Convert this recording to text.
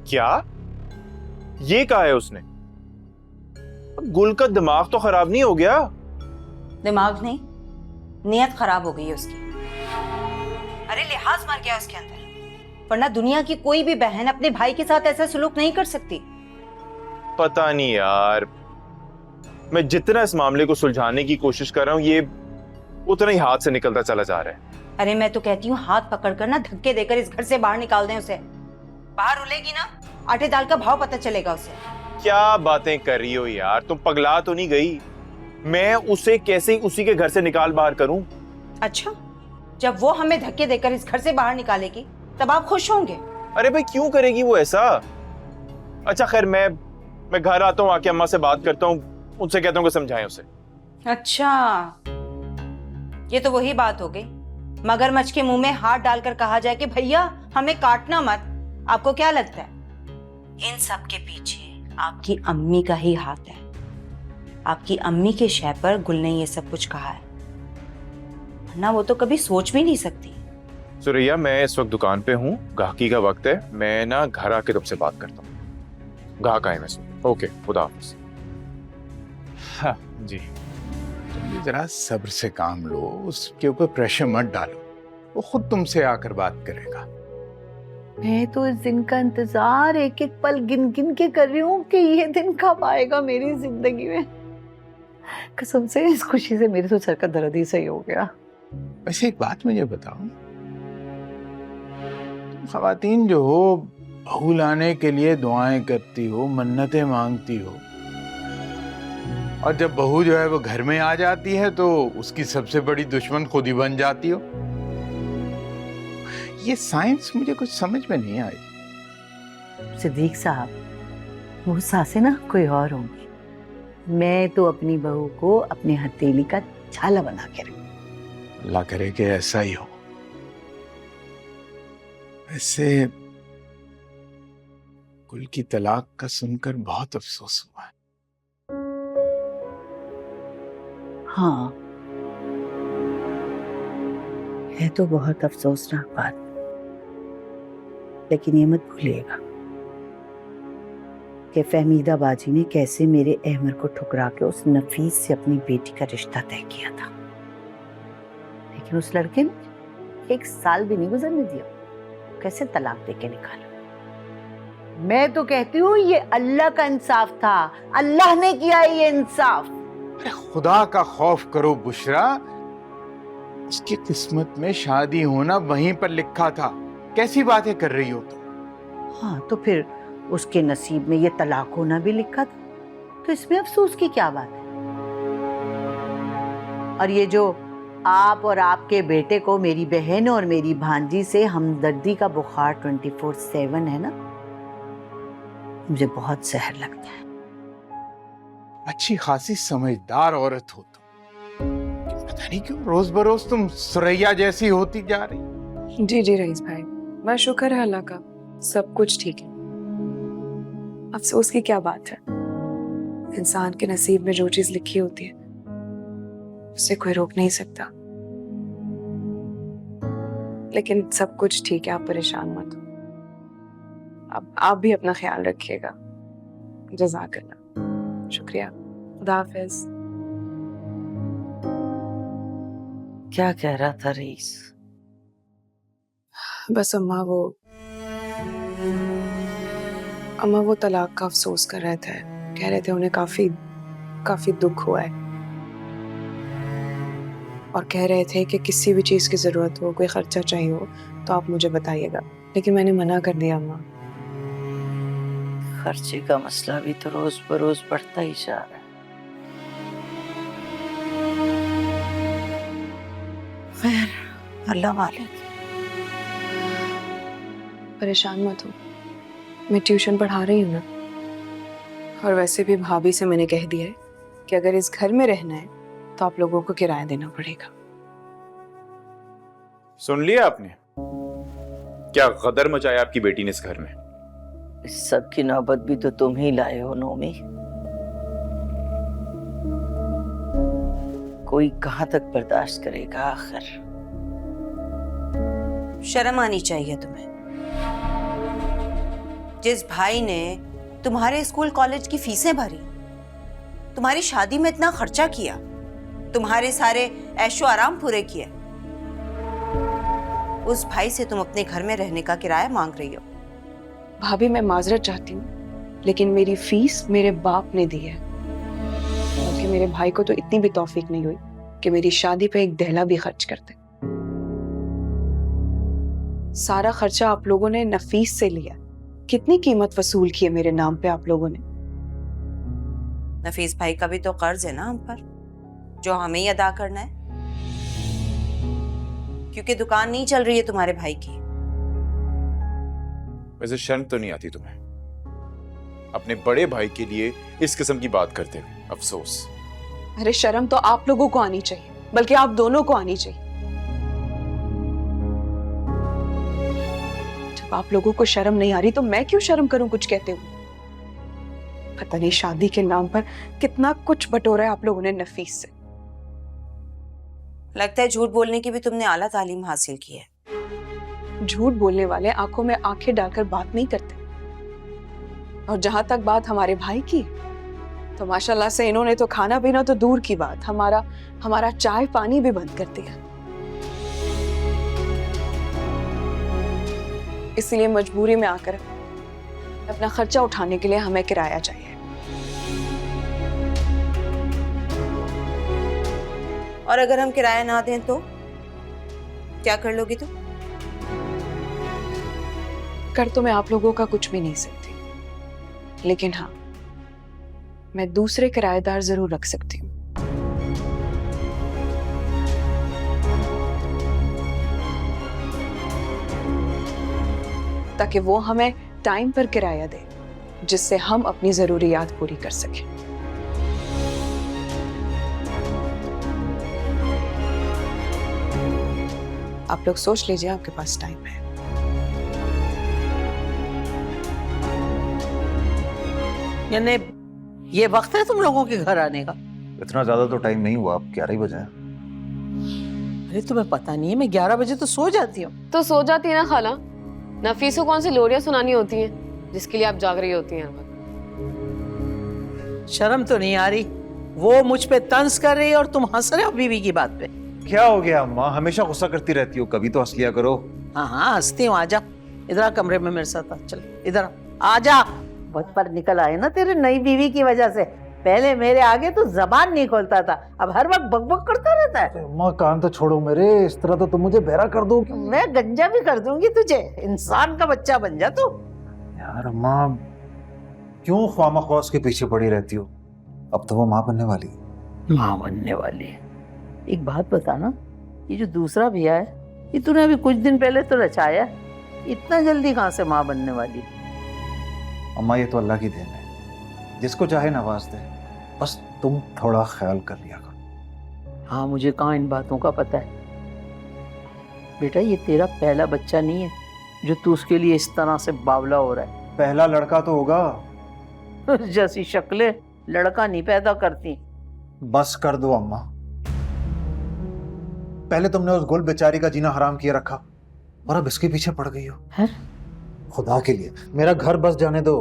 क्या? ये कहा है उसने? गुल का दिमाग तो खराब नहीं हो गया? दिमाग नहीं, नीयत खराब हो गई है उसकी। अरे लिहाज मर गया उसके अंदर, वरना दुनिया की कोई भी बहन अपने भाई के साथ ऐसा सुलूक नहीं कर सकती। पता नहीं यार, मैं जितना इस मामले को सुलझाने की कोशिश कर रहा हूं, ये उतना ही हाथ से निकलता चला जा रहा है। अरे मैं तो कहती हूँ हाथ पकड़कर ना धक्के देकर इस घर से बाहर निकाल दें उसे। बाहर रुलेगी ना, आटे दाल का भाव पता चलेगा उसे। क्या बातें कर रही हो यार, तुम पगला तो नहीं गई? मैं उसे कैसे उसी के घर से निकाल बाहर करूं? अच्छा, जब वो हमें धक्के देकर इस घर से बाहर निकालेगी तब आप खुश होंगे? अरे भाई क्यों करेगी वो ऐसा? अच्छा खैर, मैं घर आता हूँ, आके अम्मा से बात करता हूँ, उनसे कहता हूँ कि समझाएं उसे। अच्छा, ये तो वही बात हो गई, मगरमच्छ के मुंह में हाथ डालकर कहा जाए कि भैया हमें काटना मत। आपको क्या लगता है इन सब के पीछे आपकी अम्मी का ही हाथ है? आपकी अम्मी के शय पर गुल ने ये सब कुछ कहा है, वरना वो तो कभी सोच भी नहीं सकती। सुरैया, मैं इस वक्त दुकान पे हूँ, गाहकी का वक्त है, मैं ना घर आके तुमसे बात करता हूँ। गाहक आए मैं सुन। ओके, खुदा हाफिज। हाँ जी। तुम भी जरा सब्र से काम लो, उसके ऊपर प्रेशर मत डालो, वो खुद तुमसे आकर बात करेगा। मैं तो इस दिन का इंतजार एक एक पल गिन गिन के कर रही हूँ कि ये दिन कब आएगा मेरी जिंदगी में। कसम से इस खुशी से मेरे तो सर का दर्द ही सही हो गया। वैसे एक बात मुझे बताओ, तुम खवातीन जो हो, बहू लाने के लिए दुआएं करती हो, मन्नतें मांगती हो, और जब बहू जो है वो घर में आ जाती है तो उसकी सबसे बड़ी दुश्मन खुद ही बन जाती हो। ये साइंस मुझे कुछ समझ में नहीं आई। सिद्दीक साहब, वो सासे ना कोई और होंगी, मैं तो अपनी बहू को अपने हथेली का छाला बना के रखूं। अल्लाह करे कि ऐसा ही हो। वैसे गुल की तलाक का सुनकर बहुत अफसोस हुआ है। हाँ, है तो बहुत अफसोसनाक बात, लेकिन ये मत भूलिएगा कि फहमीदा बाजी ने कैसे मेरे अहमर को ठुकरा के उस नफीस से अपनी बेटी का रिश्ता तय किया था, लेकिन उस लड़के ने 1 साल भी नहीं गुजरने दिया, कैसे तलाक देके निकाला। मैं तो कहती हूँ ये अल्लाह का इंसाफ था, अल्लाह ने किया ये इंसाफ। अरे खुदा का खौफ करो बुशरा, उसकी किस्मत में शादी होना वहीं पर लिखा था, कैसी बातें कर रही हो तुम? हाँ तो फिर उसके नसीब में ये तलाक होना भी लिखा था, तो इसमें अफसोस की क्या बात है? और ये जो आप और आपके बेटे को मेरी बहन और मेरी भांजी से हमदर्दी का बुखार 24/7 है ना, मुझे बहुत जहर लगता है। अच्छी खासी समझदार औरत हो तुम, पता नहीं क्यों रोज बरोज तुम सुरैया जैसी होती जा रही। जी जी रईस भाई, बस शुक्र है अल्लाह का, सब कुछ ठीक है। अफसोस की क्या बात है, इंसान के नसीब में जो चीज लिखी होती है उसे कोई रोक नहीं सकता। लेकिन सब कुछ ठीक है, आप परेशान मत हो। अब आप भी अपना ख्याल रखिएगा। जज़ाकल्लाह, शुक्रिया, खुदा हाफिज। क्या कह रहा था रईस? बस अम्मा वो तलाक का अफसोस कर रहे थे, कह रहे थे उन्हें काफी दुख हुआ है, और कह रहे थे कि किसी भी चीज की जरूरत हो, कोई खर्चा चाहिए हो तो आप मुझे बताइएगा, लेकिन मैंने मना कर दिया अम्मा। खर्चे का मसला भी तो रोज बरोज बढ़ता ही जा रहा है। खैर, अल्लाह मालिक। परेशान मत हो, मैं ट्यूशन पढ़ा रही हूँ ना, और वैसे भी भाभी से मैंने कह दिया है कि अगर इस घर में रहना है तो आप लोगों को किराया देना पड़ेगा। सुन लिया आपने? क्या गदर मचाया आपकी बेटी ने इस घर में? इस सब की नौबत भी तो तुम ही लाए हो नोमी। कोई कहाँ तक बर्दाश्त करेगा आखिर? शर्म आनी चाहिए तुम्हें। जिस भाई ने तुम्हारे स्कूल कॉलेज की फीसें भरी, तुम्हारी शादी में इतना खर्चा किया, तुम्हारे सारे ऐशो आराम पूरे किए, उस भाई से तुम अपने घर में रहने का किराया मांग रही हो। भाभी मैं माजरत चाहती हूँ, लेकिन मेरी फीस मेरे बाप ने दी है, क्योंकि मेरे भाई को तो इतनी भी तौफीक नहीं हुई कि मेरी शादी पे एक दहला भी खर्च करते। सारा खर्चा आप लोगों ने नफीस से लिया। कितनी कीमत वसूल की है मेरे नाम पे आप लोगों ने? नफीस भाई का भी तो कर्ज है ना हम पर, जो हमें ही अदा करना है, क्योंकि दुकान नहीं चल रही है तुम्हारे भाई की। वैसे शर्म तो नहीं आती तुम्हें अपने बड़े भाई के लिए इस किस्म की बात करते हुए? अफसोस। अरे शर्म तो आप लोगों को आनी चाहिए, बल्कि आप दोनों को आनी चाहिए। जब आप लोगों को शर्म नहीं आ रही तो मैं क्यों शर्म करूं कुछ कहते हुए? पता नहीं शादी के नाम पर कितना कुछ बटोरा है आप लोगों ने नफीस से। लगता है झूठ बोलने की भी तुमने आला तालीम हासिल की है। झूठ बोलने वाले आंखों में आंखें डालकर बात नहीं करते। और जहां तक बात हमारे भाई की, तो माशाल्लाह से इन्होंने तो खाना पीना तो दूर की बात, हमारा चाय पानी भी बंद कर दिया। इसलिए मजबूरी में आकर अपना खर्चा उठाने के लिए हमें किराया चाहिए। और अगर हम किराया ना दें तो क्या कर लोगी तुम? कर तो मैं आप लोगों का कुछ भी नहीं सकती, लेकिन हाँ, मैं दूसरे किराएदार जरूर रख सकती हूँ। ताकि वो हमें टाइम पर किराया दे, जिससे हम अपनी जरूरियात पूरी कर सकें। आप लोग सोच लीजिए, आपके पास टाइम है। यानी ये वक्त है तुम लोगों के घर आने का? इतना ज्यादा तो टाइम नहीं हुआ, अब 11 ही बजे हैं। अरे तुम्हें पता नहीं है, मैं 11 बजे तो सो जाती हूँ। तो सो जाती है ना खाला, नफीस को कौन सी लोरियां सुनानी होती हैं जिसके लिए आप जाग रही होती हैं हर वक्त? शर्म तो नहीं आ रही? वो मुझ पे तंज कर रही है और तुम हंस रहे हो बीवी की बात पे। क्या हो गया अम्मा, हमेशा गुस्सा करती रहती हो, कभी तो हंस लिया करो। हाँ हाँ हंसती हूँ, आजा इधर आ, कमरे में मेरे साथ आ, चल इधर आजा। बहुत पर निकल आए ना तेरे नई बीवी की वजह से। पहले मेरे आगे तो जबान नहीं खोलता था, अब हर वक्त बकबक करता रहता है। अम्मा कान तो छोड़ो मेरे, इस तरह तो तुम मुझे बहरा कर दो। मैं गंजा भी कर दूंगी तुझे, इंसान का बच्चा बन जा तू। यार अम्मा क्यों ख्वामा के पीछे पड़ी रहती हो? अब तो वो माँ बनने वाली है। माँ बनने वाली है? एक बात बता ना, ये जो दूसरा भैया है, ये तूने अभी कुछ दिन पहले तो रचाया, इतना जल्दी कहाँ से माँ बनने वाली? अम्मा ये तो अल्लाह की देन है, जिसको चाहे नवाज दे, बस तुम थोड़ा ख्याल कर लिया करो। हाँ मुझे कहाँ इन बातों का पता है। बेटा ये तेरा पहला बच्चा नहीं है जो तू उसके लिए इस तरह से बावला हो रहा है। पहला लड़का तो होगा। जैसी शक्लें लड़का नहीं पैदा करती। बस कर दो अम्मा, पहले तुमने उस गुल बेचारी का जीना हराम किए रखा और अब इसके पीछे पड़ गई हो। है? खुदा के लिए मेरा घर बस जाने दो।